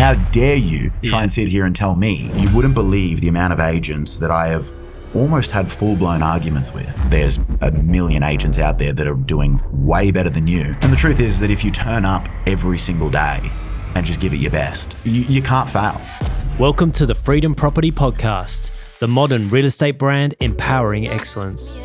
How dare you try and sit here and tell me? You wouldn't believe the amount of agents that I have almost had full-blown arguments with. There's a million agents out there that are doing way better than you. And the truth is that if you turn up every single day and just give it your best, you can't fail. Welcome to the Freedom Property Podcast, the modern real estate brand empowering excellence.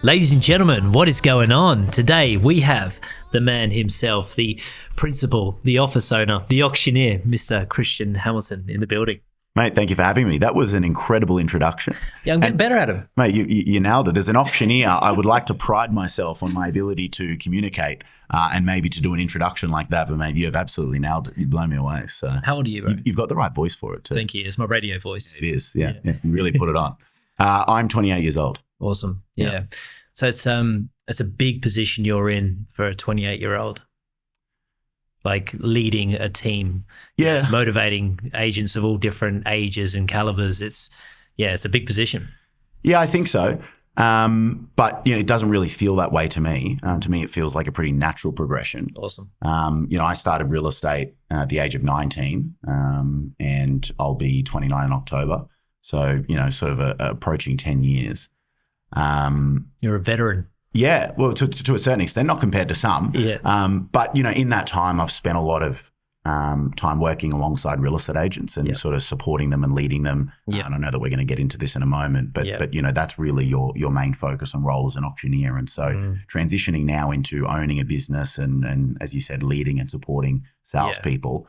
Ladies and gentlemen, what is going on? Today we have the man himself, the principal, the office owner, the auctioneer, Mr. Christian Hamilton in the building. Mate, thank you for having me. That was an incredible introduction. Yeah, I'm getting better at it. Mate, you nailed it. As an auctioneer, I would like to pride myself on my ability to communicate and maybe to do an introduction like that. But mate, you have absolutely nailed it. You blow me away. So how old are you, bro? You've got the right voice for it too. Thank you. It's my radio voice. It is. Yeah. You really put it on. I'm 28 years old. Awesome. Yeah. So it's a big position you're in for a 28-year-old. Like leading a team, motivating agents of all different ages and calibers. It's a big position. Yeah, I think so. But it doesn't really feel that way to me. To me, it feels like a pretty natural progression. Awesome. I started real estate at the age of 19, and I'll be 29 in October. So, sort of approaching 10 years. You're a veteran. Yeah, well, to a certain extent, not compared to some. Yeah. But, in that time, I've spent a lot of time working alongside real estate agents and sort of supporting them and leading them. Yeah. And I know that we're going to get into this in a moment, but that's really your main focus and role as an auctioneer. And so transitioning now into owning a business and as you said, leading and supporting salespeople,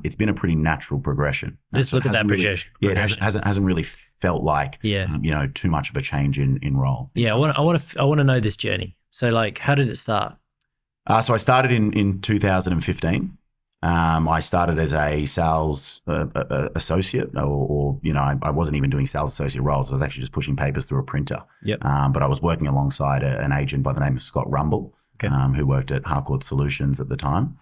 it's been a pretty natural progression. Just look at that progression. Yeah, it hasn't really felt like too much of a change in role. Yeah, I want to know this journey. So how did it start? So I started in 2015. I started as a sales associate, or I wasn't even doing sales associate roles. I was actually just pushing papers through a printer. Yep. But I was working alongside an agent by the name of Scott Rumble, who worked at Harcourts Solutions at the time.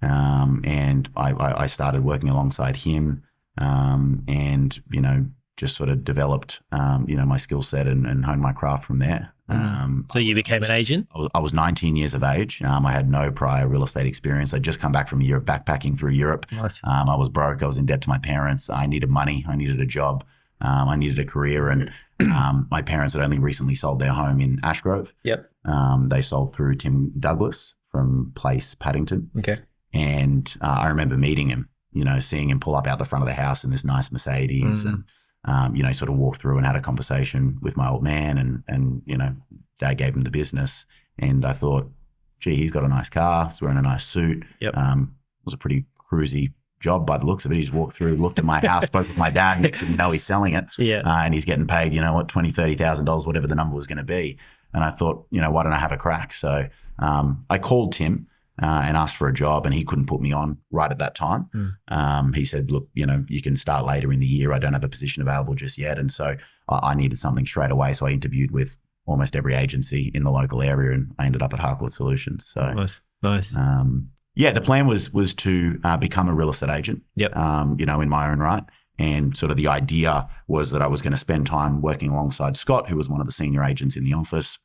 And I started working alongside him, and just sort of developed my skill set and honed my craft from there. So you became an agent? I was 19 years of age. I had no prior real estate experience. I'd just come back from a year of backpacking through Europe. Nice. I was broke. I was in debt to my parents. I needed money. I needed a job. I needed a career. And my parents had only recently sold their home in Ashgrove. Yep. They sold through Tim Douglas from Place Paddington. Okay. And I remember meeting him, seeing him pull up out the front of the house in this nice Mercedes and, sort of walk through and had a conversation with my old man and Dad gave him the business. And I thought, gee, he's got a nice car. He's wearing a nice suit. Yep. It was a pretty cruisy job by the looks of it. He just walked through, looked at my house, spoke with my dad. Next thing you know, he's selling it. Yeah. And he's getting paid, $20,000, $30,000, whatever the number was going to be. And I thought, why don't I have a crack? So I called Tim and asked for a job, and he couldn't put me on right at that time. He said, look, you can start later in the year. I don't have a position available just yet. And so I needed something straight away. So I interviewed with almost every agency in the local area, and I ended up at Harcourts Solutions. So nice. The plan was to become a real estate agent, Yep. in my own right. And sort of the idea was that I was going to spend time working alongside Scott, who was one of the senior agents in the office,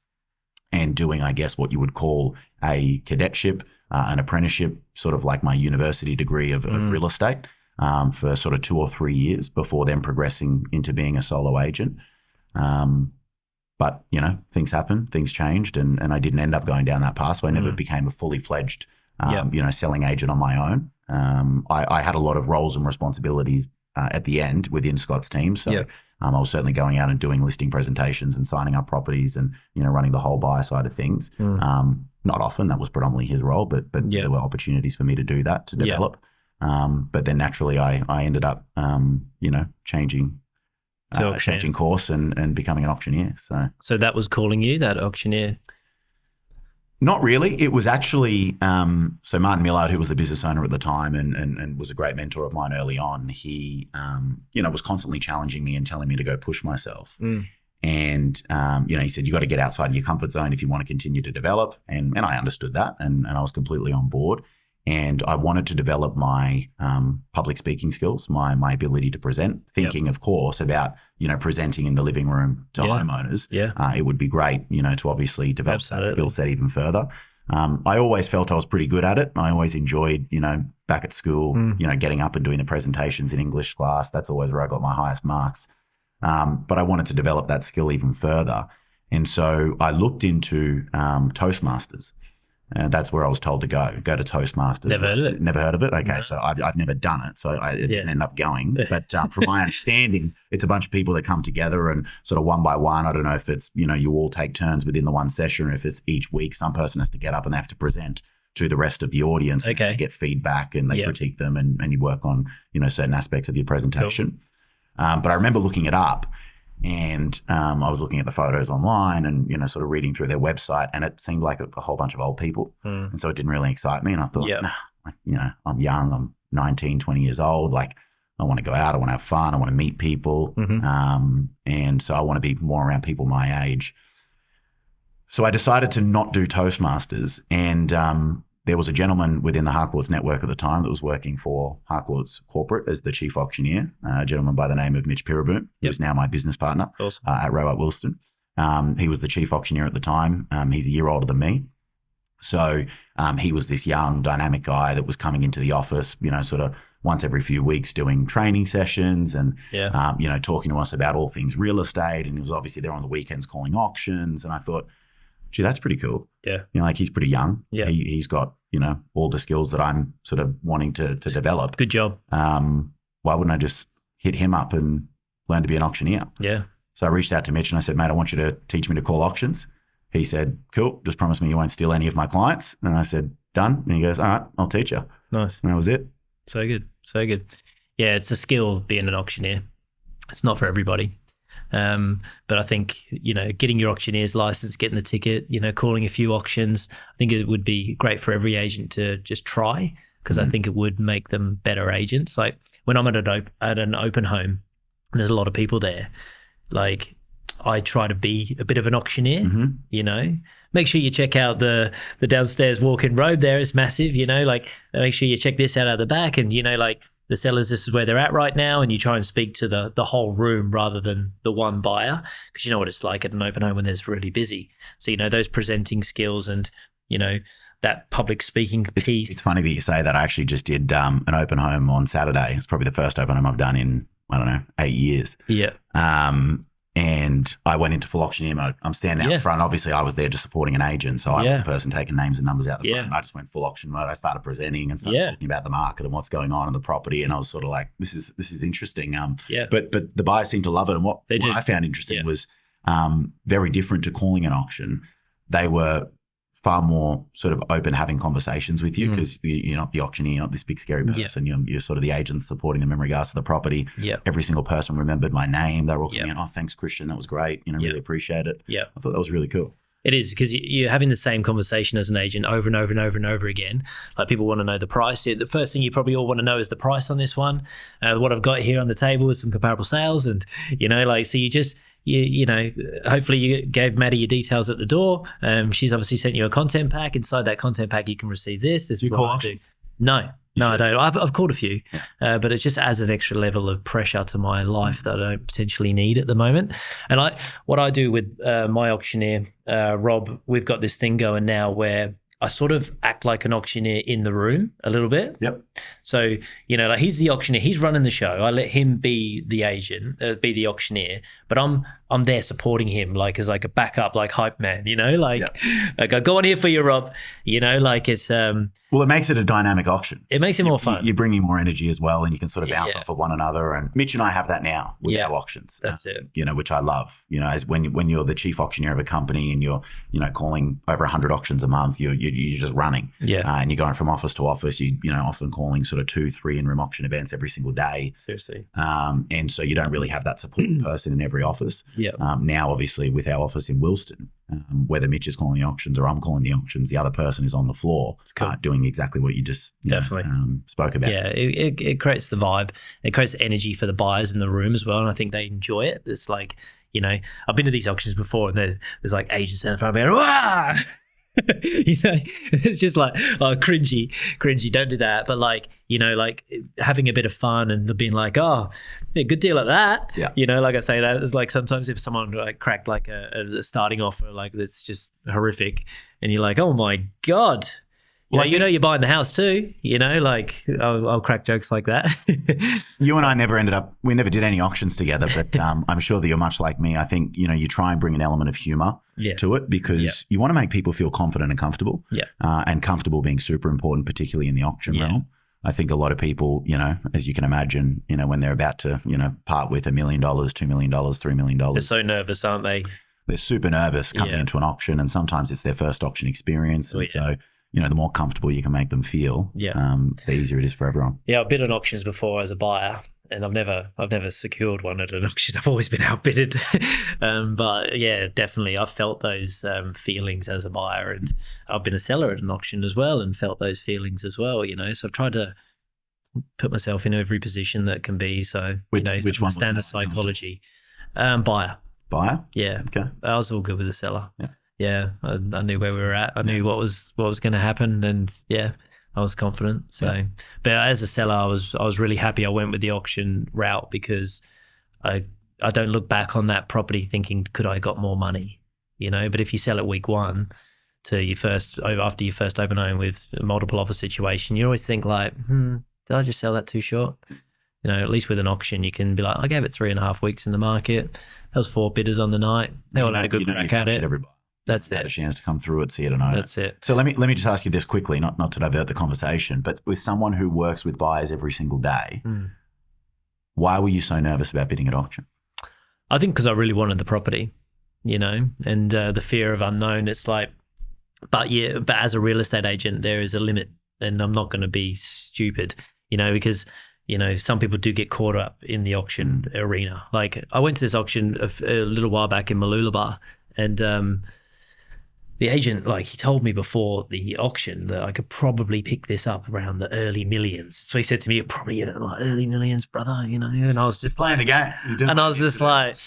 and doing, I guess, what you would call a cadetship, an apprenticeship, sort of like my university degree of real estate, for sort of 2 or 3 years before then progressing into being a solo agent. But, things happened, things changed, and I didn't end up going down that path. So I never became a fully fledged, selling agent on my own. I had a lot of roles and responsibilities at the end within Scott's team. So I was certainly going out and doing listing presentations and signing up properties and, running the whole buyer side of things. Not often, that was predominantly his role, but there were opportunities for me to do that, to develop. But then naturally I ended up, changing course and becoming an auctioneer. So that was calling you, that auctioneer? Not really. It was actually, so Martin Millard, who was the business owner at the time and was a great mentor of mine early on, he, was constantly challenging me and telling me to go push myself. And, he said, you got to get outside of your comfort zone if you want to continue to develop. And I understood that and I was completely on board. And I wanted to develop my public speaking skills, my ability to present, thinking, of course, about, presenting in the living room to homeowners. It would be great, to obviously develop that skill set even further. I always felt I was pretty good at it. I always enjoyed, back at school, getting up and doing the presentations in English class. That's always where I got my highest marks. But I wanted to develop that skill even further. And so I looked into Toastmasters. And that's where I was told to go to Toastmasters. Never heard of it. Never heard of it? Okay, No. so I've never done it, so I didn't end up going. But from my understanding, it's a bunch of people that come together and sort of one by one. I don't know if it's, you all take turns within the one session, or if it's each week some person has to get up and they have to present to the rest of the audience. Okay. And they get feedback and they critique them and you work on, certain aspects of your presentation. Cool. But I remember looking it up. And I was looking at the photos online and, sort of reading through their website, and it seemed like a whole bunch of old people. And so it didn't really excite me. And I thought, I'm young, I'm 19, 20 years old. Like, I want to go out, I want to have fun, I want to meet people. And so I want to be more around people my age. So I decided to not do Toastmasters. And there was a gentleman within the Harcourts network at the time that was working for Harcourts Corporate as the Chief Auctioneer, a gentleman by the name of Mitch Piraboon, who's now my business partner at Row Wilston. He was the Chief Auctioneer at the time. He's a year older than me. So he was this young, dynamic guy that was coming into the office, sort of once every few weeks doing training sessions and, talking to us about all things real estate. And he was obviously there on the weekends calling auctions. And I thought, gee, that's pretty cool. Yeah. He's pretty young. Yeah. He's got, all the skills that I'm sort of wanting to develop. Good job. Why wouldn't I just hit him up and learn to be an auctioneer? Yeah. So I reached out to Mitch and I said, mate, I want you to teach me to call auctions. He said, cool, just promise me you won't steal any of my clients. And I said, done. And he goes, all right, I'll teach you. Nice. And that was it. So good. So good. Yeah, it's a skill being an auctioneer. It's not for everybody. But I think, getting your auctioneer's license, getting the ticket, calling a few auctions, I think it would be great for every agent to just try, because I think it would make them better agents. Like when I'm at an open home and there's a lot of people there, like I try to be a bit of an auctioneer, make sure you check out the downstairs walk-in robe there. It's massive, like make sure you check this out the back and, like, the sellers, this is where they're at right now, and you try and speak to the whole room rather than the one buyer, because you know what it's like at an open home when there's really busy. So, those presenting skills and, that public speaking piece. It's funny that you say that. I actually just did an open home on Saturday. It's probably the first open home I've done in, 8 years. Yeah. And I went into full auctioneer mode. I'm standing out front. Obviously, I was there just supporting an agent. So I was the person taking names and numbers out the front. I just went full auction mode. I started presenting and started talking about the market and what's going on in the property. And I was sort of like, this is interesting. But the buyers seemed to love it. And what I found interesting was very different to calling an auction. They were far more sort of open, having conversations with you, because you're not the auctioneer, you're not this big scary person. You're sort of the agent supporting them in regards to the property. Every single person remembered my name. They were all coming out, oh, thanks, Christian. That was great. Really appreciate it. I thought that was really cool. It is, because you're having the same conversation as an agent over and over and over and over again. Like, people want to know the price. The first thing you probably all want to know is the price on this one. What I've got here on the table is some comparable sales. And, so you just, hopefully you gave Maddie your details at the door. She's obviously sent you a content pack. Inside that content pack, you can receive this. Do you call auctions? No, I don't. I've called a few, but it just adds an extra level of pressure to my life that I don't potentially need at the moment. And what I do with my auctioneer, Rob, we've got this thing going now where I sort of act like an auctioneer in the room a little bit. Yep. So, like, he's the auctioneer, he's running the show. I let him be the agent, be the auctioneer, but I'm there supporting him, like, as like a backup, like hype man, like I go on here for you, Rob, it's well, it makes it a dynamic auction. It makes it more fun. You're bringing more energy as well, and you can sort of bounce off of one another. And Mitch and I have that now with our auctions. That's it. Which I love. As when you're the chief auctioneer of a company and you're calling over 100 auctions a month, you're just running. And you're going from office to office. You often calling sort of 2-3 in-room auction events every single day. Seriously. And so you don't really have that support person in every office. Now, obviously, with our office in Wilston, whether Mitch is calling the auctions or I'm calling the auctions, the other person is on the floor doing exactly what you just spoke about. Yeah, it creates the vibe. It creates energy for the buyers in the room as well, and I think they enjoy it. It's like, I've been to these auctions before, and there's like agents in front of me, It's just like, oh, cringy, don't do that. But like, like having a bit of fun and being like, oh, yeah, good deal at that. Yeah. Like I say that, it's like sometimes if someone like cracked like a starting offer, like that's just horrific, and you're like, oh my God. Well, you're buying the house too, like I'll crack jokes like that. You and I we never did any auctions together, but I'm sure that you're much like me. I think, you try and bring an element of humor to it because you want to make people feel confident and comfortable. Yeah. And comfortable being super important, particularly in the auction realm. I think a lot of people, as you can imagine, when they're about to, part with $1 million, $2 million, $3 million. They're so nervous, aren't they? They're super nervous coming into an auction, and sometimes it's their first auction experience. And so, the more comfortable you can make them feel, the easier it is for everyone. Yeah, I've bid on auctions before as a buyer, and I've never secured one at an auction. I've always been outbidded. But yeah, definitely, I've felt those feelings as a buyer, and I've been a seller at an auction as well, and felt those feelings as well. So I've tried to put myself in every position that can be. So which one understand the psychology. Buyer. Buyer? Yeah. Okay. I was all good with the seller. Yeah. Yeah, I knew where we were at. I knew what was going to happen, and I was confident. So, but as a seller, I was really happy I went with the auction route because I don't look back on that property thinking, could I got more money? But if you sell it week one after your first open home with a multiple offer situation, you always think like, did I just sell that too short? At least with an auction, you can be like, I gave it 3.5 weeks in the market. There was 4 bidders on the night. They all had a good crack at it. Everybody. That's had a chance to come through it, see it, and own it. That's it. So let me just ask you this quickly, not to divert the conversation, but with someone who works with buyers every single day, why were you so nervous about bidding at auction? I think because I really wanted the property, and the fear of unknown. It's like, but as a real estate agent, there is a limit, and I'm not going to be stupid, because some people do get caught up in the auction arena. Like I went to this auction a little while back in Mooloolaba, and the agent, like, he told me before the auction that I could probably pick this up around the early millions. So he said to me, "You're probably like early millions, brother," and I was just playing the game. And I was just like,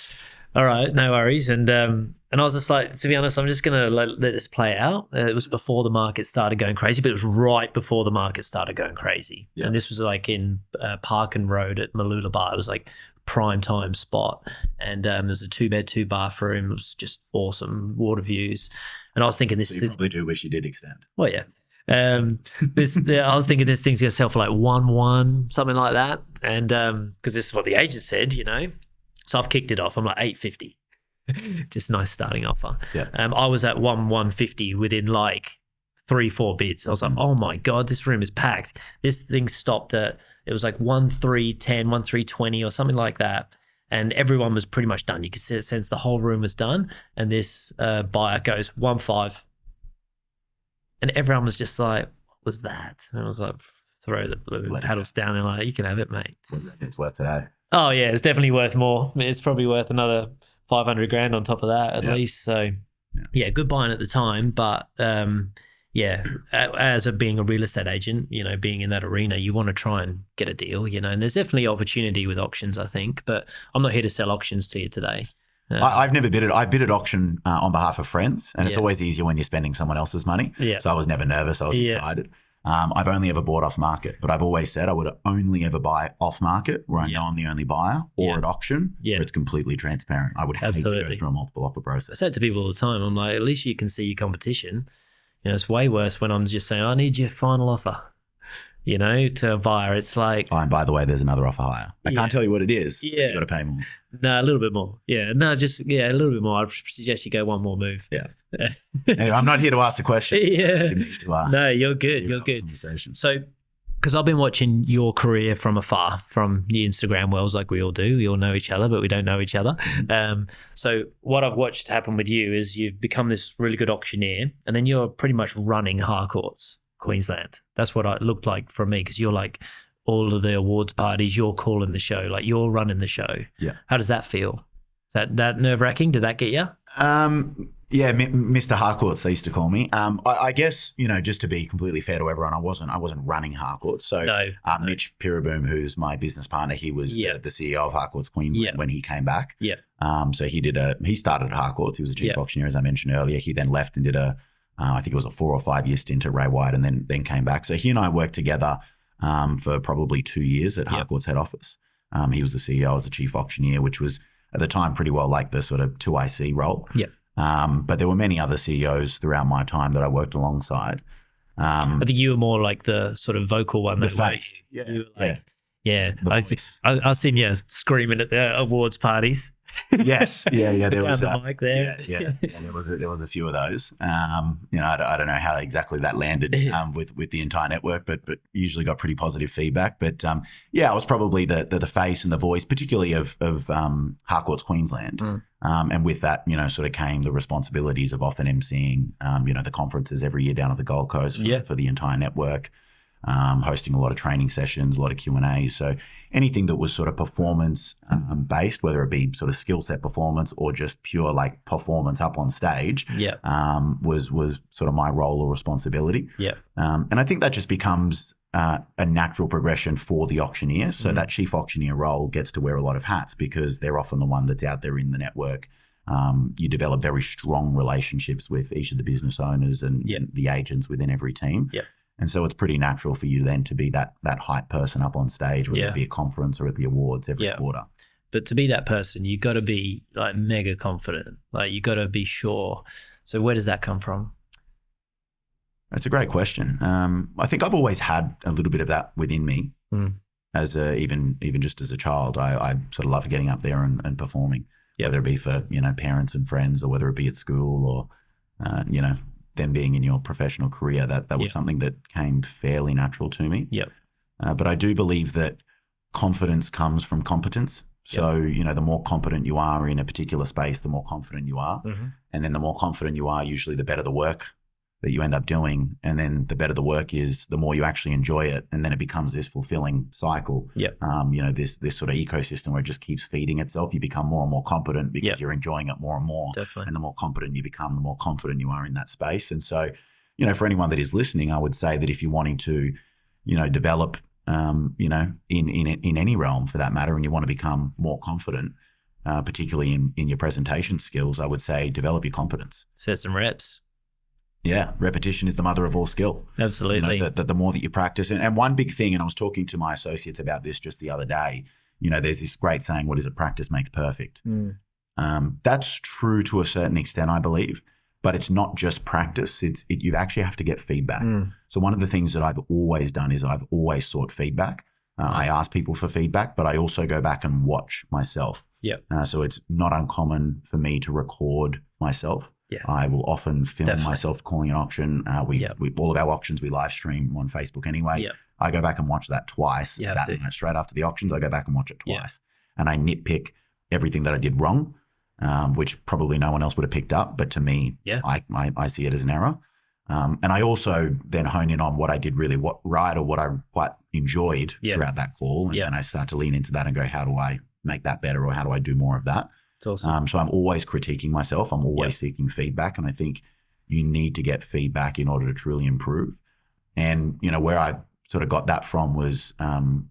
all right, no worries. And I was just like, to be honest, I'm just going to let this play out. It was before the market started going crazy, but it was right before the market started going crazy. Yeah. And this was like in Parkin Road at Mooloolaba. It was like prime time spot. And there's a 2-bed, 2-bathroom. It was just awesome water views. And I was thinking this. So you probably do wish you did extend. Well, yeah. I was thinking this thing's going to sell for like 1.1, something like that. And because this is what the agent said, So I've kicked it off. I'm like 850. Just nice starting offer. Yeah. I was at 150 within like 3-4 bids. I was like, oh my God, this room is packed. This thing stopped at, it was like 1310, 1320 or something like that. And everyone was pretty much done. You could sense the whole room was done. And this buyer goes 1.5. And everyone was just like, what was that? And I was like, throw the paddles down and like, you can have it, mate. It's worth today. Oh yeah, it's definitely worth more. It's probably worth another 500 grand on top of that at least. So yeah, good buying at the time. But as being a real estate agent, being in that arena, you want to try and get a deal, and there's definitely opportunity with auctions, I think. But I'm not here to sell auctions to you today. I've never bid it. I bid at auction on behalf of friends, and it's always easier when you're spending someone else's money. Yeah. So I was never nervous. I was excited. I've only ever bought off market, but I've always said I would only ever buy off market where I know I'm the only buyer, or at auction where it's completely transparent. I would hate to go through a multiple offer process. I say it to people all the time. I'm like, at least you can see your competition. It's way worse when I'm just saying, I need your final offer, to a buyer. It's like, oh, and by the way, there's another offer higher. I can't tell you what it is. Yeah. You've got to pay more. No, a little bit more. Yeah. No, just, a little bit more. I'd suggest you go one more move. Yeah. Anyway, I'm not here to ask the question. No, you're good. You're good. Conversation. So, because I've been watching your career from afar, from the Instagram worlds, like we all do. We all know each other, but we don't know each other. So what I've watched happen with you is you've become this really good auctioneer, and then you're pretty much running Harcourts Queensland. That's what it looked like for me, because you're like all of the awards parties, you're calling the show, like you're running the show. Yeah. How does that feel? Is that nerve-wracking? Did that get you? Yeah, Mr. Harcourts, they used to call me. I guess, just to be completely fair to everyone, I wasn't running Harcourts. So Mitch Piraboom, who's my business partner, he was the CEO of Harcourts Queensland when he came back. Yeah. So he started at Harcourts. He was a chief auctioneer, as I mentioned earlier. He then left and did a I think it was a 4 or 5 year stint at Ray White, and then came back. So he and I worked together for probably 2 years at Harcourts head office. He was the CEO, I was the chief auctioneer, which was at the time pretty well like the sort of 2IC role. Yeah. But there were many other CEOs throughout my time that I worked alongside. I think you were more like the sort of vocal one. The face. Yeah. You were like, I've seen you screaming at the awards parties. Yes. Yeah. There was the mic there. Yeah. There was a few of those. I don't know how exactly that landed with the entire network, but usually got pretty positive feedback. But I was probably the face and the voice, particularly of Harcourts Queensland. And with that, sort of came the responsibilities of often emceeing, the conferences every year down at the Gold Coast for the entire network. Hosting a lot of training sessions, a lot of Q&As. So anything that was sort of performance based, whether it be sort of skill set performance or just pure like performance up on stage, was sort of my role or responsibility. And I think that just becomes a natural progression for the auctioneer. So that chief auctioneer role gets to wear a lot of hats because they're often the one that's out there in the network. You develop very strong relationships with each of the business owners and the agents within every team. And so it's pretty natural for you then to be that hype person up on stage, whether it be a conference or at the awards every quarter. But to be that person, you got to be like mega confident. Like you got to be sure. So where does that come from? That's a great question. I think I've always had a little bit of that within me. As even just as a child, I sort of love getting up there and performing, whether it be for parents and friends or whether it be at school or them being in your professional career. That was something that came fairly natural to me. But I do believe that confidence comes from competence. So, the more competent you are in a particular space, the more confident you are. And then the more confident you are, usually the better the work that you end up doing. And then the better the work is, the more you actually enjoy it. And then it becomes this fulfilling cycle. This sort of ecosystem where it just keeps feeding itself. You become more and more competent because you're enjoying it more and more. Definitely. And the more competent you become, the more confident you are in that space. And so, for anyone that is listening, I would say that if you're wanting to, develop, in any realm for that matter, and you want to become more confident, particularly in your presentation skills, I would say develop your competence. Set some reps. Yeah, repetition is the mother of all skill. Absolutely. The more that you practice. And one big thing, and I was talking to my associates about this just the other day, there's this great saying, what is it? Practice makes perfect. That's true to a certain extent, I believe, but it's not just practice. You actually have to get feedback. So one of the things that I've always done is I've always sought feedback. I ask people for feedback, but I also go back and watch myself. So it's not uncommon for me to record myself. I will often film myself calling an auction. We all of our auctions, we live stream on Facebook anyway. I go back and watch that twice. That night, straight after the auctions, I go back and watch it twice. And I nitpick everything that I did wrong, which probably no one else would have picked up. But to me, I see it as an error. And I also then hone in on what I did really right or what I quite enjoyed throughout that call. And I start to lean into that and go, how do I make that better, or how do I do more of that? It's awesome. So I'm always critiquing myself. I'm always seeking feedback. And I think you need to get feedback in order to truly improve. And, where I sort of got that from was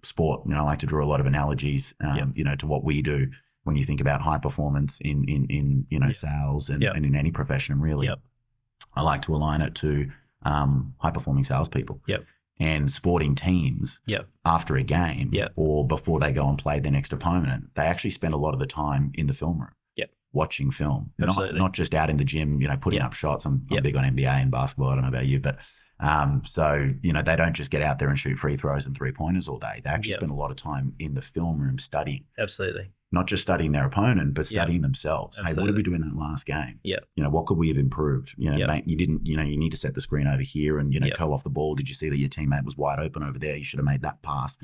sport. I like to draw a lot of analogies, to what we do when you think about high performance in sales and in any profession, really. I like to align it to high performing salespeople. And sporting teams after a game or before they go and play their next opponent, they actually spend a lot of the time in the film room watching film, not just out in the gym, putting up shots. I'm big on NBA and basketball. I don't know about you, but so, they don't just get out there and shoot free throws and 3-pointers all day. They actually spend a lot of time in the film room studying. Absolutely. Not just studying their opponent, but studying themselves. Absolutely. Hey, what did we do in that last game? What could we have improved? Mate, you didn't, you need to set the screen over here and, curl off the ball. Did you see that your teammate was wide open over there? You should have made that pass.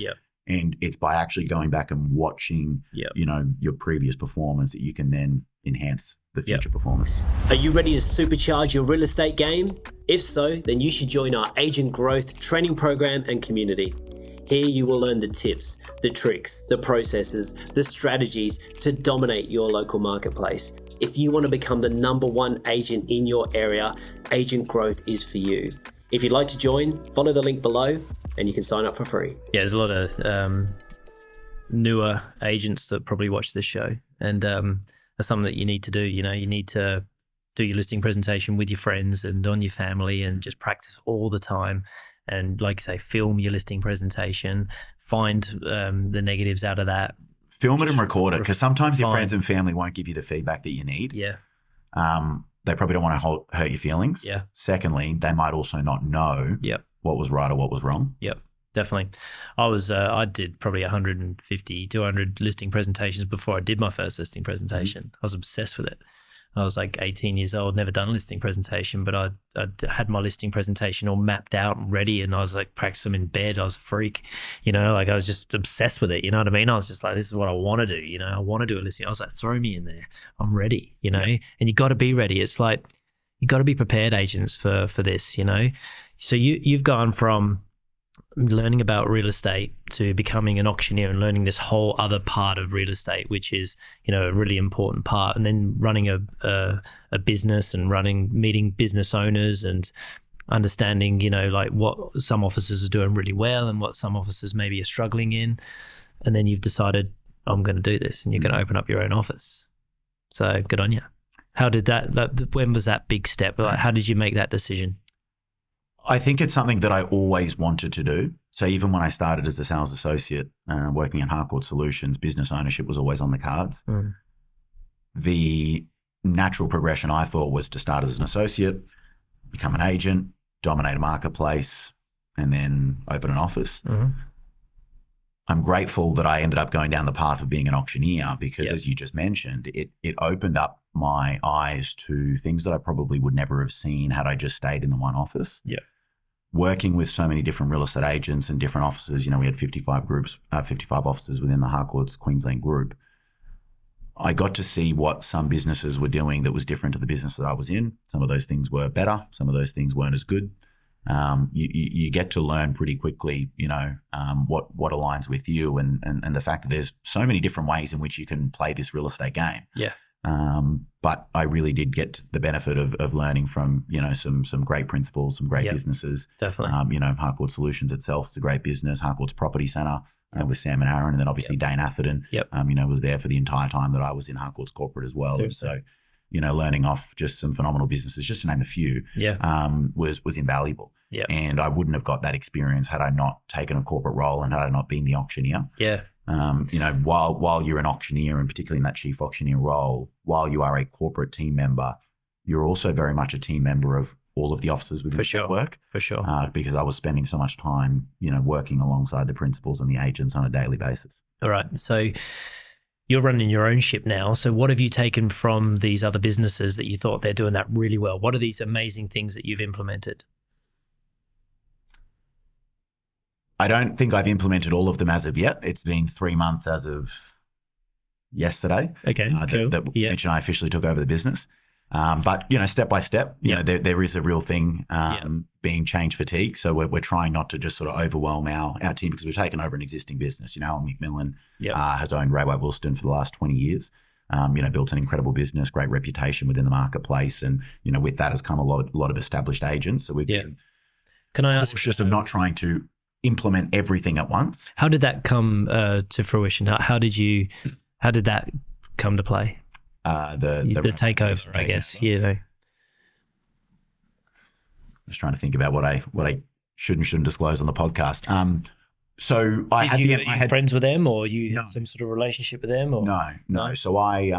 And it's by actually going back and watching, your previous performance that you can then enhance the future performance. Are you ready to supercharge your real estate game? If so, then you should join our agent growth training program and community. Here you will learn the tips, the tricks, the processes, the strategies to dominate your local marketplace. If you want to become the #1 agent in your area, Agent Growth is for you. If you'd like to join, follow the link below and you can sign up for free. Yeah, there's a lot of newer agents that probably watch this show, and that's something that you need to do. You need to do your listing presentation with your friends and on your family and just practice all the time. And like you say, film your listing presentation, find the negatives out of that. Film it and record it, because sometimes your friends and family won't give you the feedback that you need. Yeah. They probably don't want to hurt your feelings. Yeah. Secondly, they might also not know what was right or what was wrong. Yep. Definitely. I did probably 150, 200 listing presentations before I did my first listing presentation. I was obsessed with it. I was like 18 years old, never done a listing presentation, but I had my listing presentation all mapped out and ready, and I was like practicing them in bed. I was a freak, like I was just obsessed with it. You know what I mean? I was just like, this is what I want to do. I want to do a listing. I was like, throw me in there. I'm ready, and you got to be ready. It's like, you got to be prepared, agents, for this, So you've gone from learning about real estate to becoming an auctioneer and learning this whole other part of real estate, which is, a really important part, and then running a business and meeting business owners and understanding, like what some offices are doing really well and what some offices maybe are struggling in. And then you've decided, I'm going to do this, and you're going to open up your own office. So good on you. How did when was that big step? Like, how did you make that decision? I think it's something that I always wanted to do. So even when I started as a sales associate, working in Harcourts Solutions, business ownership was always on the cards. The natural progression, I thought, was to start as an associate, become an agent, dominate a marketplace, and then open an office. I'm grateful that I ended up going down the path of being an auctioneer because, as you just mentioned, it opened up my eyes to things that I probably would never have seen had I just stayed in the one office. Yeah. Working with so many different real estate agents and different offices, we had 55 offices within the Harcourts Queensland group. I got to see what some businesses were doing that was different to the business that I was in. Some of those things were better. Some of those things weren't as good. You get to learn pretty quickly, what aligns with you and the fact that there's so many different ways in which you can play this real estate game. Yeah. But I really did get the benefit of learning from, some great principals, some great businesses. Definitely. Harcourts Solutions itself is a great business. Harcourts Property Centre with Sam and Aaron, and then obviously Dane Atherton, was there for the entire time that I was in Harcourts Corporate as well. And so, learning off just some phenomenal businesses, just to name a few, was invaluable. Yeah. And I wouldn't have got that experience had I not taken a corporate role and had I not been the auctioneer. Yeah. While you're an auctioneer, and particularly in that chief auctioneer role, while you are a corporate team member, you're also very much a team member of all of the offices within the network. For sure. Because I was spending so much time, working alongside the principals and the agents on a daily basis. All right. So you're running your own ship now. So what have you taken from these other businesses that you thought they're doing that really well? What are these amazing things that you've implemented? I don't think I've implemented all of them as of yet. It's been 3 months as of yesterday. Okay, cool. That Mitch and I officially took over the business. But, step by step, there is a real thing being change fatigue. So we're trying not to just sort of overwhelm our team, because we've taken over an existing business. Middleman has owned Railway Wilston for the last 20 years. Built an incredible business, great reputation within the marketplace. And, with that has come a lot of established agents. So we've been cautious of not trying to implement everything at once. How did that come to fruition? How did that come to play? The takeover, I guess. I'm just trying to think about what I should and shouldn't disclose on the podcast. So I had friends with them, or you had some sort of relationship with them? Or? No. So I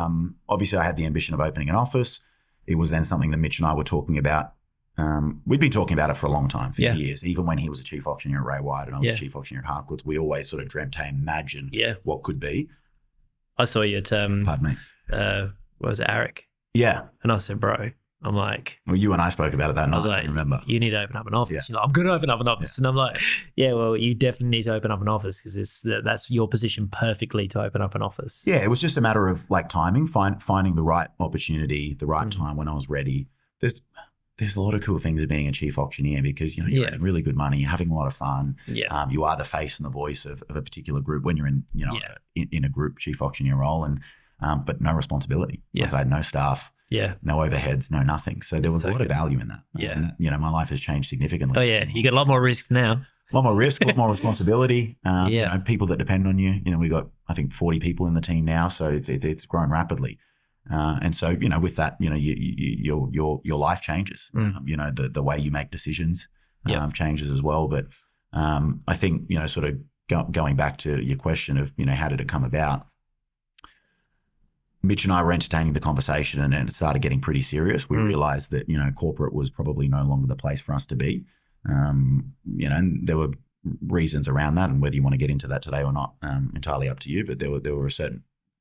obviously I had the ambition of opening an office. It was then something that Mitch and I were talking about. We'd been talking about it for a long time, for years. Even when he was a chief auctioneer at Ray White and I was a chief auctioneer at Harcourts, we always sort of dreamt, imagine what could be. I saw you at pardon me. What was it, Eric? Yeah. And I said, bro, I'm like, well, you and I spoke about it that night. I was like, I remember. You need to open up an office. You're like, I'm going to open up an office. And I'm like, well, you definitely need to open up an office, because that's your position perfectly to open up an office. Yeah, it was just a matter of timing, finding the right opportunity, the right time when I was ready. There's a lot of cool things of being a chief auctioneer, because you're earning really good money, you're having a lot of fun. Yeah. You are the face and the voice of a particular group when you're in in a group chief auctioneer role, and but no responsibility. Yeah. I had no staff. Yeah. No overheads, no nothing. So there was a lot of value in that. Yeah. And, my life has changed significantly. Oh yeah, you got a lot more risk now. A lot more risk, a lot more responsibility. People that depend on you. We got, I think, 40 people in the team now, so it's grown rapidly. And so, with that, your life changes. The way you make decisions changes as well. But I think, sort of going back to your question of, how did it come about? Mitch and I were entertaining the conversation, and then it started getting pretty serious. We realized that, corporate was probably no longer the place for us to be. And there were reasons around that, and whether you want to get into that today or not, entirely up to you. But there were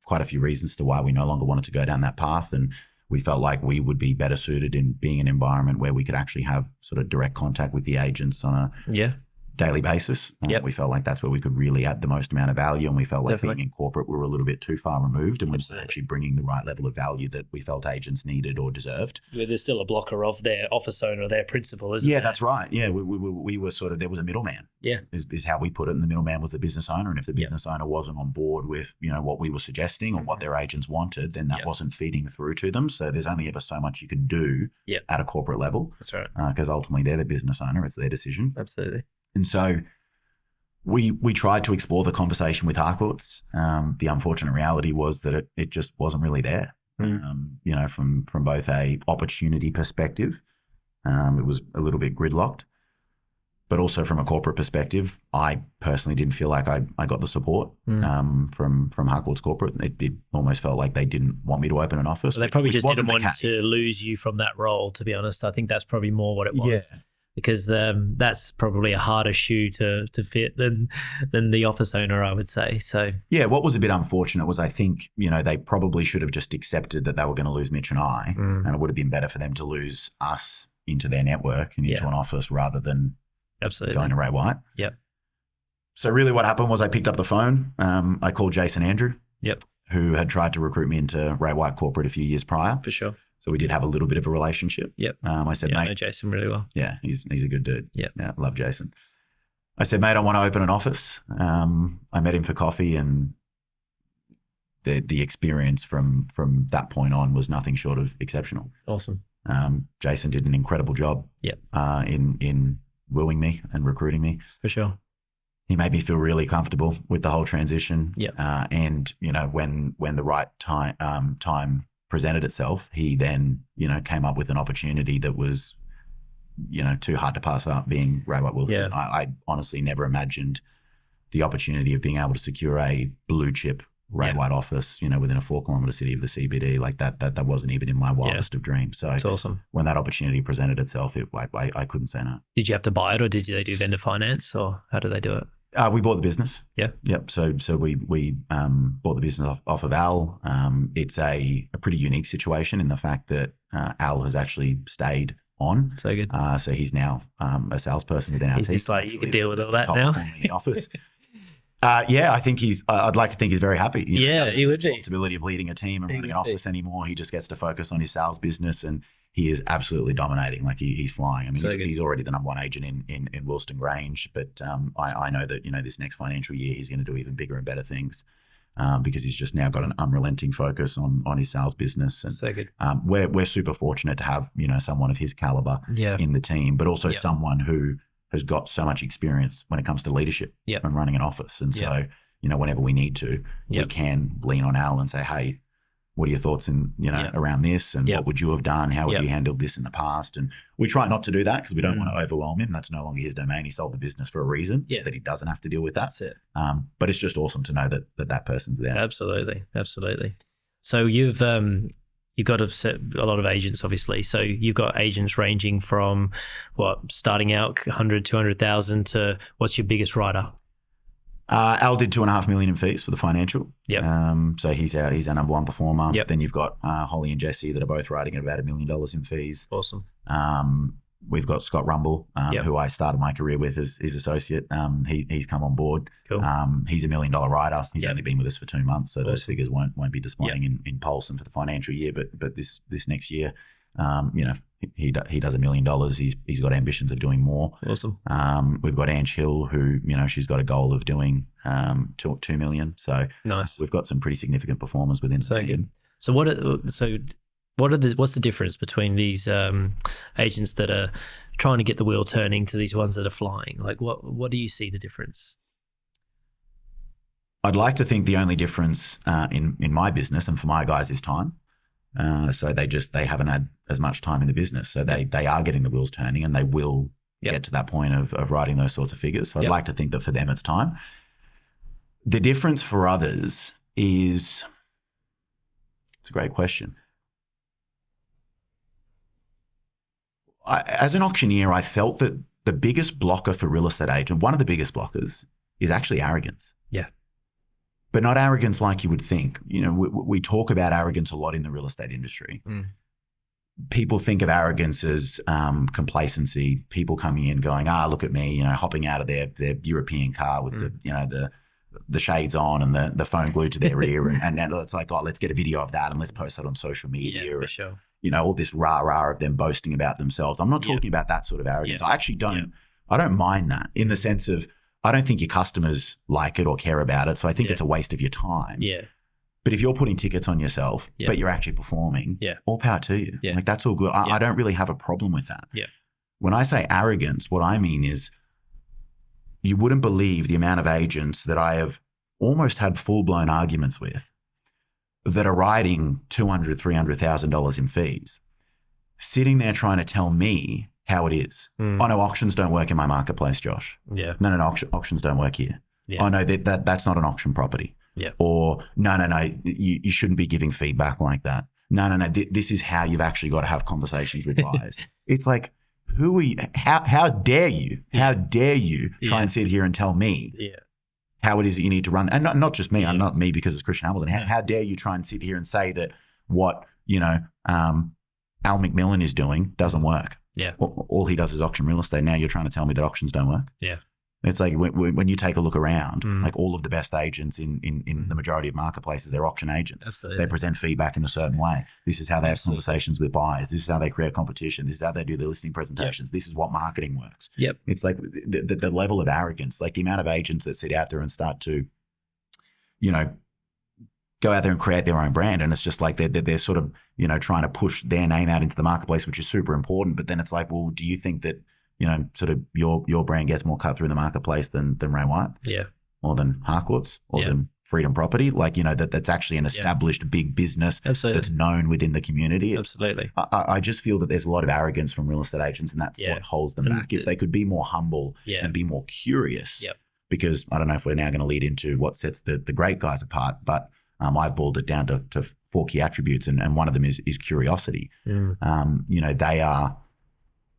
quite a few reasons to why we no longer wanted to go down that path. And we felt like we would be better suited in being an environment where we could actually have sort of direct contact with the agents on a daily basis. We felt like that's where we could really add the most amount of value, and we felt like being in corporate, we were a little bit too far removed, and we weren't actually bringing the right level of value that we felt agents needed or deserved. There's still a blocker of their office owner or their principal, isn't there? Yeah, that's right. Yeah, we were sort of, there was a middleman. Yeah, is how we put it, and the middleman was the business owner, and if the business owner wasn't on board with what we were suggesting or what their agents wanted, then that wasn't feeding through to them. So there's only ever so much you can do at a corporate level. That's right. Because ultimately they're the business owner; it's their decision. Absolutely. And so we tried to explore the conversation with Harcourts. The unfortunate reality was that it just wasn't really there. From both a opportunity perspective, it was a little bit gridlocked, but also from a corporate perspective, I personally didn't feel like I got the support from Harcourts corporate. It almost felt like they didn't want me to open an office. Well, they probably just didn't want to lose you from that role, to be honest. I think that's probably more what it was. Yeah. Because that's probably a harder shoe to fit than the office owner, I would say. So yeah, what was a bit unfortunate was I think they probably should have just accepted that they were going to lose Mitch and I, and it would have been better for them to lose us into their network and into an office rather than going to Ray White. Yep. So really, what happened was I picked up the phone. I called Jason Andrew, who had tried to recruit me into Ray White corporate a few years prior. For sure. So we did have a little bit of a relationship. Yep. I said, mate, I know Jason really well. Yeah, he's a good dude. Yep. Yeah, love Jason. I said, mate, I want to open an office. I met him for coffee, and the experience from that point on was nothing short of exceptional. Awesome. Jason did an incredible job. Yep. In wooing me and recruiting me. For sure. He made me feel really comfortable with the whole transition. Yep. And when the right time presented itself, he then, came up with an opportunity that was, too hard to pass up, being Ray White Wilston. Yeah. I honestly never imagined the opportunity of being able to secure a blue chip Ray White office, within a 4-kilometre city of the CBD. Like that wasn't even in my wildest of dreams. So it's awesome. When that opportunity presented itself, I couldn't say no. Did you have to buy it, or did they do vendor finance, or how did they do it? We bought the business. Yeah. Yep. So we bought the business off of Al. It's a pretty unique situation in the fact that Al has actually stayed on. So good. So he's now a salesperson within our team. He's just like, you can deal with all that now. In the office. I think I'd like to think he's very happy. He would be. Responsibility of leading a team and running an office anymore. He just gets to focus on his sales business, and he is absolutely dominating. Like he's flying. I mean, he's already the number one agent in Wilston Grange, but I know that this next financial year he's going to do even bigger and better things because he's just now got an unrelenting focus on his sales business. And so good. We're super fortunate to have someone of his caliber in the team, but also someone who has got so much experience when it comes to leadership and running an office. And so whenever we need to, we can lean on Al and say, hey, what are your thoughts around this? And what would you have done? How have you handled this in the past? And we try not to do that because we don't want to overwhelm him. That's no longer his domain. He sold the business for a reason, that he doesn't have to deal with that. That's it. But it's just awesome to know that person's there. Absolutely. Absolutely. So you've got a lot of agents, obviously. So you've got agents ranging from starting out 100, 200,000 to what's your biggest writer? Al did $2.5 million in fees for the financial. Yep. So he's our number one performer. Yep. Then you've got Holly and Jesse that are both writing at about $1 million in fees. Awesome. We've got Scott Rumble, who I started my career with as his associate. He's come on board. Cool. He's $1 million writer. He's only been with us for 2 months, so those figures won't be disappointing in Pulse and for the financial year. But this next year, he does $1 million. He's got ambitions of doing more. Awesome. We've got Ange Hill, who she's got a goal of doing $2 million. So nice. We've got some pretty significant performers within. So good. So what's the difference between these agents that are trying to get the wheel turning to these ones that are flying? Like what do you see the difference? I'd like to think the only difference in my business and for my guys is time. So they haven't had as much time in the business. So they are getting the wheels turning, and they will get to that point of writing those sorts of figures. So I'd like to think that for them it's time. The difference for others is, it's a great question. As an auctioneer, I felt that the biggest blocker for real estate agent, one of the biggest blockers, is actually arrogance. Yeah. But not arrogance like you would think. We talk about arrogance a lot in the real estate industry. People think of arrogance as complacency, people coming in going, look at me, hopping out of their European car with the shades on and the phone glued to their ear. And it's like, let's get a video of that and let's post that on social media. Yeah, for sure. All this rah-rah of them boasting about themselves. I'm not talking about that sort of arrogance. I actually I don't mind that, in the sense of, I don't think your customers like it or care about it. So I think it's a waste of your time. Yeah. But if you're putting tickets on yourself, but you're actually performing, all power to you. Yeah. Like, that's all good. I don't really have a problem with that. Yeah. When I say arrogance, what I mean is, you wouldn't believe the amount of agents that I have almost had full-blown arguments with that are writing $200,000, $300,000 in fees, sitting there trying to tell me how it is. Oh, no, auctions don't work in my marketplace, Josh. Yeah. No, auctions don't work here. Yeah. Oh, no, that's not an auction property. Yeah. Or no, you shouldn't be giving feedback like that. No, this is how you've actually got to have conversations with buyers. It's like, who are you? How dare you? How dare you try and sit here and tell me how it is that you need to run? And not just me. I'm not me because it's Christian Hamilton. How dare you try and sit here and say that what Al McMillan is doing doesn't work? Yeah. All he does is auction real estate. Now you're trying to tell me that auctions don't work? Yeah. It's like, when you take a look around, like, all of the best agents in the majority of marketplaces, they're auction agents. Absolutely. They present feedback in a certain way. This is how they have conversations with buyers. This is how they create competition. This is how they do their listing presentations. This is what marketing works. Yep. It's like the level of arrogance, like the amount of agents that sit out there and start to, go out there and create their own brand. And it's just like they're sort of, trying to push their name out into the marketplace, which is super important. But then it's like, well, do you think that, sort of your brand gets more cut through the marketplace than Ray White? Yeah. Or than Harcourts? Or than Freedom Property? Like, that's actually an established big business that's known within the community. Absolutely. I just feel that there's a lot of arrogance from real estate agents, and that's what holds them back. If they could be more humble and be more curious, because I don't know if we're now going to lead into what sets the great guys apart, but I've boiled it down to 4 key attributes, and one of them is curiosity. They are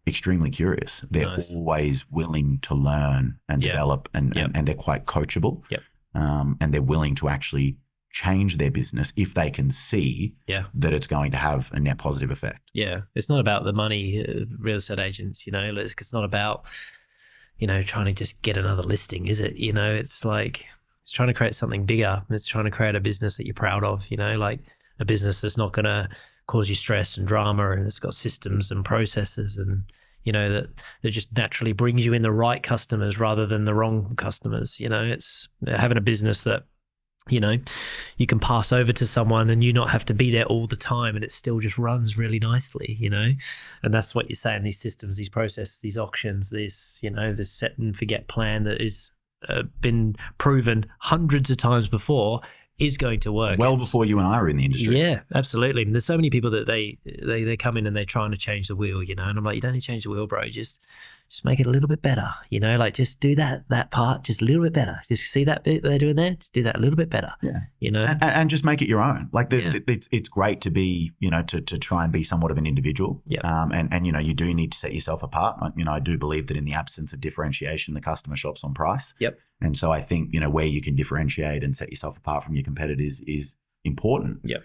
extremely curious. They're always willing to learn and develop, and they're quite coachable. And they're willing to actually change their business if they can see that it's going to have a net positive effect. Yeah. It's not about the money, real estate agents, it's not about, trying to just get another listing, is it? It's like, it's trying to create something bigger. It's trying to create a business that you're proud of, like a business that's not going to cause you stress and drama, and it's got systems and processes, and that just naturally brings you in the right customers rather than the wrong customers. It's having a business that you can pass over to someone and you not have to be there all the time, and it still just runs really nicely. And that's what you're saying, these systems, these processes, these auctions, this this set and forget plan that is been proven hundreds of times before is going to work. Well, before you and I were in the industry. Yeah, absolutely. And there's so many people that they come in and they're trying to change the wheel, and I'm like, you don't need to change the wheel, bro. Just make it a little bit better, like just do that part just a little bit better. Just see that bit they're doing there, just do that a little bit better. Yeah. And just make it your own. Like it's great to be, to try and be somewhat of an individual. Yeah. And you do need to set yourself apart. I do believe that in the absence of differentiation, the customer shops on price. Yep. And so I think, where you can differentiate and set yourself apart from your competitors is important. Yep.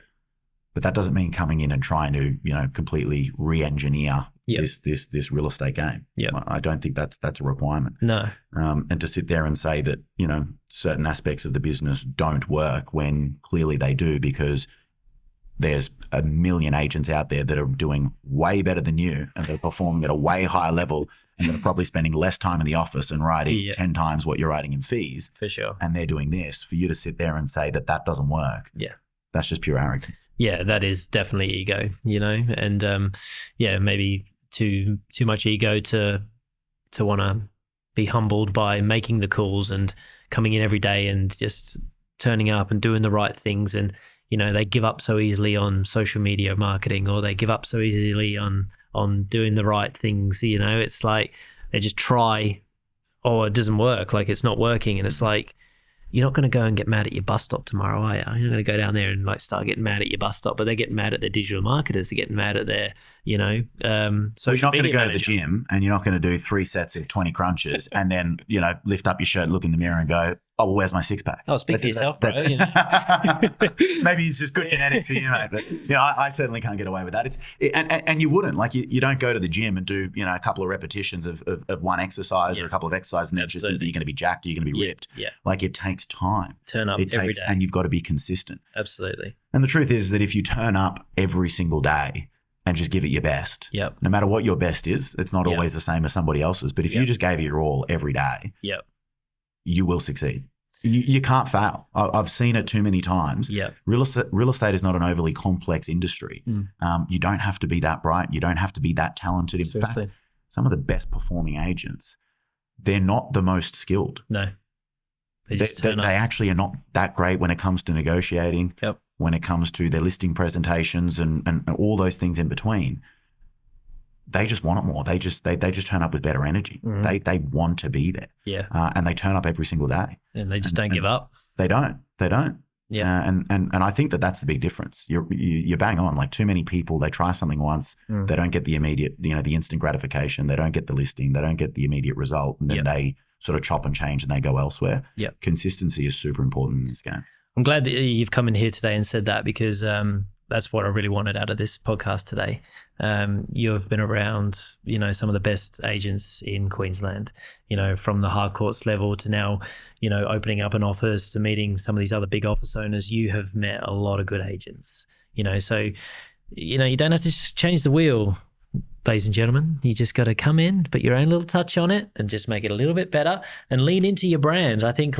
But that doesn't mean coming in and trying to, completely re-engineer this real estate game. Yeah. I don't think that's a requirement. No. And to sit there and say that, certain aspects of the business don't work when clearly they do, because there's a million agents out there that are doing way better than you, and they're performing at a way higher level, and they're probably spending less time in the office and writing 10 times what you're writing in fees. For sure. And they're doing this. For you to sit there and say that doesn't work. Yeah. That's just pure arrogance. Yeah, that is definitely ego, and maybe too much ego to want to be humbled by making the calls and coming in every day and just turning up and doing the right things. And they give up so easily on social media marketing, or they give up so easily on doing the right things. It's like they just try, or it doesn't work, like it's not working. And it's like, you're not going to go and get mad at your bus stop tomorrow, are you? You're not going to go down there and like start getting mad at your bus stop, but they're getting mad at their digital marketers. They're getting mad at their, So you're not going to go to the gym and you're not going to do 3 sets of 20 crunches and then, lift up your shirt, look in the mirror and go, oh, well, where's my six pack? Oh, speak for yourself, bro. Maybe it's just good genetics for you, mate. But I certainly can't get away with that. And you wouldn't. Like you don't go to the gym and do a couple of repetitions of one exercise or a couple of exercises, and then just that you're going to be jacked or you're going to be ripped. Yeah. Like it takes time. Turn up every day, and you've got to be consistent. Absolutely. And the truth is that if you turn up every single day and just give it your best, no matter what your best is, it's not always the same as somebody else's. But if you just gave it your all every day, you will succeed. You can't fail. I've seen it too many times. Real estate is not an overly complex industry. You don't have to be that bright. You don't have to be that talented. In fact, some of the best performing agents, they're not the most skilled. No. They actually are not that great when it comes to negotiating, when it comes to their listing presentations and all those things in between. They just want it more. They just turn up with better energy. They want to be there. And they turn up every single day. And they just don't give up. They don't. Yeah. And I think that's the big difference. You're bang on. Like too many people, they try something once, they don't get the immediate, the instant gratification. They don't get the listing. They don't get the immediate result. And then they sort of chop and change and they go elsewhere. Consistency is super important in this game. I'm glad that you've come in here today and said that, because that's what I really wanted out of this podcast today. You've been around, some of the best agents in Queensland, from the Harcourts level to now, opening up an office, to meeting some of these other big office owners. You have met a lot of good agents, so, you don't have to just change the wheel, ladies and gentlemen. You just got to come in, put your own little touch on it and just make it a little bit better and lean into your brand. I think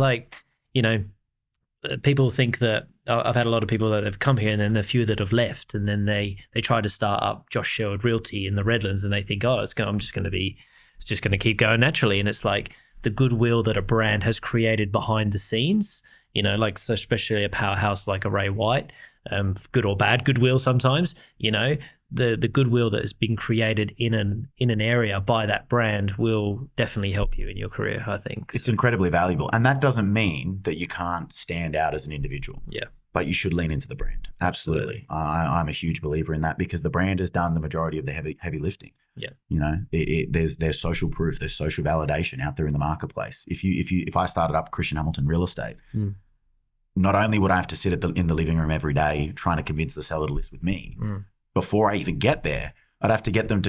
people think that, I've had a lot of people that have come here and then a few that have left, and then they try to start up Josh Sherwood Realty in the Redlands and they think, it's just going to keep going naturally. And it's like the goodwill that a brand has created behind the scenes, so especially a powerhouse like a Ray White, good or bad goodwill sometimes, the goodwill that has been created in an area by that brand will definitely help you in your career, I think. It's incredibly valuable. And that doesn't mean that you can't stand out as an individual. But you should lean into the brand. Absolutely. I'm a huge believer in that, because the brand has done the majority of the heavy lifting. There's social proof, there's social validation out there in the marketplace. If I started up Christian Hamilton Real Estate, not only would I have to sit in the living room every day trying to convince the seller to list with me, before I even get there, I'd have to get them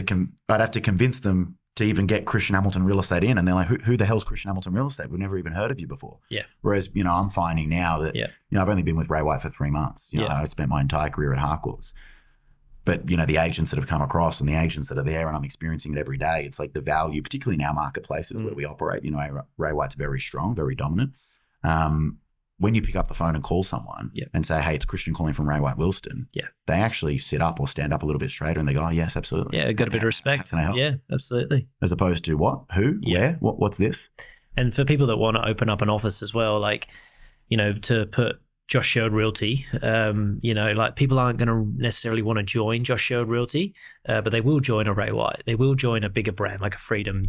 I'd have to convince them to even get Christian Hamilton Real Estate in. And they're like, who the hell's Christian Hamilton Real Estate? We've never even heard of you before. Whereas, I'm finding now that, I've only been with Ray White for 3 months. I spent my entire career at Harcourts. But, the agents that have come across and the agents that are there, and I'm experiencing it every day, it's like the value, particularly in our marketplaces where we operate, Ray White's very strong, very dominant. When you pick up the phone and call someone and say, hey, it's Christian calling from Ray White Wilston, they actually sit up or stand up a little bit straighter and they go, oh, yes, absolutely. Yeah, got a bit of respect. How can I help? Yeah, absolutely. As opposed to what? Who? Where? What's this? And for people that want to open up an office as well, to put Josh Sherwood Realty, people aren't going to necessarily want to join Josh Sherwood Realty, but they will join a Ray White. They will join a bigger brand like a Freedom,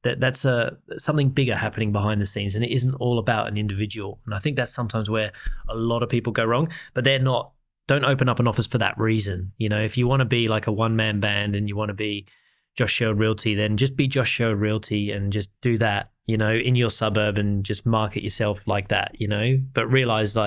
that's something bigger happening behind the scenes, and it isn't all about an individual. And I think that's sometimes where a lot of people go wrong, but don't open up an office for that reason. If you want to be like a one-man band and you want to be Josh Sherwood Realty, then just be Josh Sherwood Realty and just do that, in your suburb, and just market yourself like that, but realize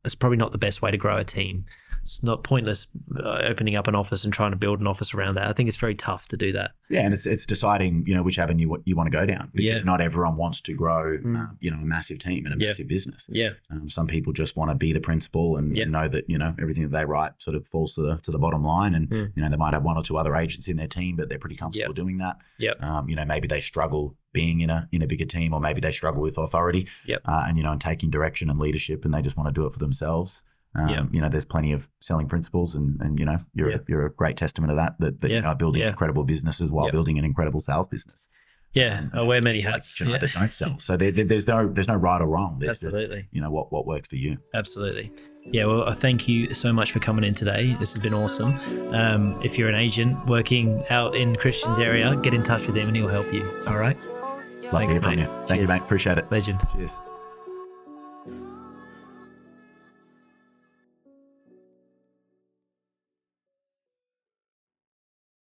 it's probably not the best way to grow a team. It's not pointless opening up an office and trying to build an office around that. I think it's very tough to do that. Yeah, and it's deciding, which avenue you want to go down, because not everyone wants to grow, a massive team and a massive business. Some people just want to be the principal and know that, everything that they write sort of falls to the bottom line. And, they might have one or two other agents in their team, but they're pretty comfortable doing that. Maybe they struggle being in a bigger team, or maybe they struggle with authority and taking direction and leadership, and they just want to do it for themselves. There's plenty of selling principles, and you're a great testament of that building incredible businesses while building an incredible sales business. Yeah, I wear many hats. That don't sell. So there's no right or wrong. Absolutely. What works for you. Absolutely. Yeah, well, I thank you so much for coming in today. This has been awesome. If you're an agent working out in Christian's area, get in touch with him and he'll help you. All right? Love to hear from you. Thank you, mate. Appreciate it. Legend. Cheers.